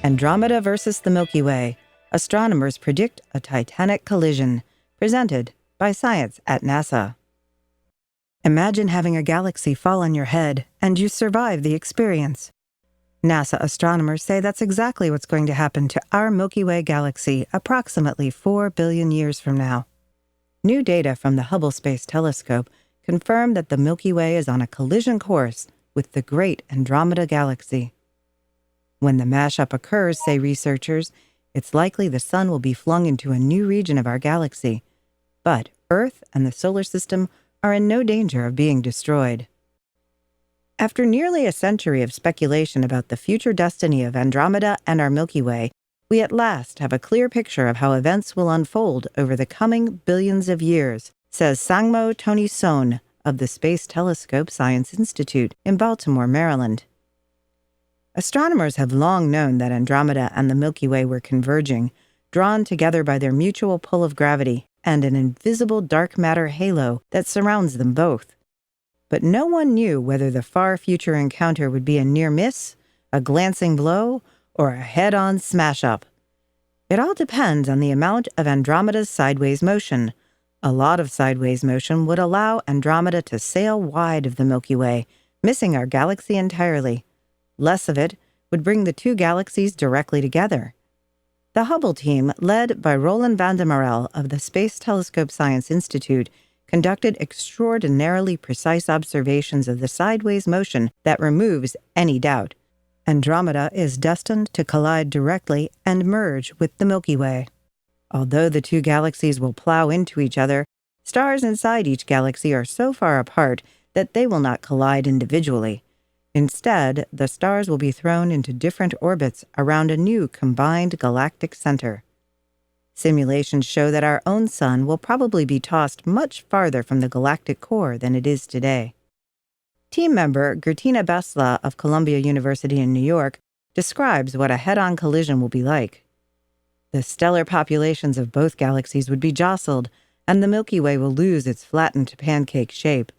Andromeda versus the Milky Way. Astronomers predict a Titanic collision. Presented by Science at NASA. Imagine having a galaxy fall on your head, and you survive the experience. NASA astronomers say that's exactly what's going to happen to our Milky Way Galaxy approximately 4 billion years from now. New data from the Hubble Space Telescope confirm that the Milky Way is on a collision course with the great Andromeda Galaxy. When the mashup occurs, say researchers, it's likely the Sun will be flung into a new region of our galaxy. But Earth and the solar system are in no danger of being destroyed. After nearly a century of speculation about the future destiny of Andromeda and our Milky Way, we at last have a clear picture of how events will unfold over the coming billions of years, says Sangmo Tony Son of the Space Telescope Science Institute in Baltimore, Maryland. Astronomers have long known that Andromeda and the Milky Way were converging, drawn together by their mutual pull of gravity and an invisible dark matter halo that surrounds them both. But no one knew whether the far future encounter would be a near miss, a glancing blow, or a head-on smash-up. It all depends on the amount of Andromeda's sideways motion. A lot of sideways motion would allow Andromeda to sail wide of the Milky Way, missing our galaxy entirely. Less of it would bring the two galaxies directly together. The Hubble team, led by Roland van der Merel of the Space Telescope Science Institute, conducted extraordinarily precise observations of the sideways motion that removes any doubt. Andromeda is destined to collide directly and merge with the Milky Way. Although the two galaxies will plow into each other, stars inside each galaxy are so far apart that they will not collide individually. Instead, the stars will be thrown into different orbits around a new combined galactic center. Simulations show that our own sun will probably be tossed much farther from the galactic core than it is today. Team member Gertina Basla of Columbia University in New York describes what a head-on collision will be like. The stellar populations of both galaxies would be jostled, and the Milky Way will lose its flattened pancake shape.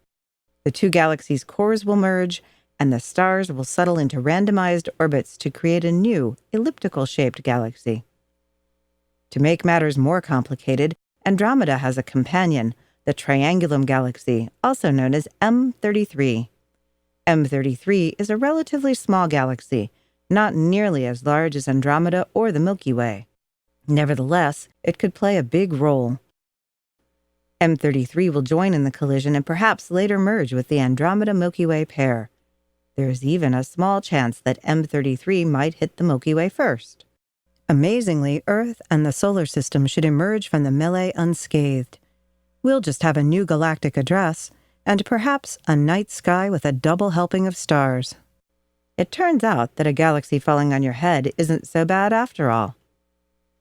The two galaxies' cores will merge, and the stars will settle into randomized orbits to create a new, elliptical-shaped galaxy. To make matters more complicated, Andromeda has a companion, the Triangulum Galaxy, also known as M33. M33 is a relatively small galaxy, not nearly as large as Andromeda or the Milky Way. Nevertheless, it could play a big role. M33 will join in the collision and perhaps later merge with the Andromeda-Milky Way pair. There is even a small chance that M33 might hit the Milky Way first. Amazingly, Earth and the solar system should emerge from the melee unscathed. We'll just have a new galactic address, and perhaps a night sky with a double helping of stars. It turns out that a galaxy falling on your head isn't so bad after all.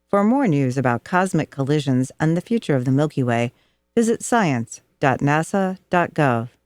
For more news about cosmic collisions and the future of the Milky Way, visit science.nasa.gov.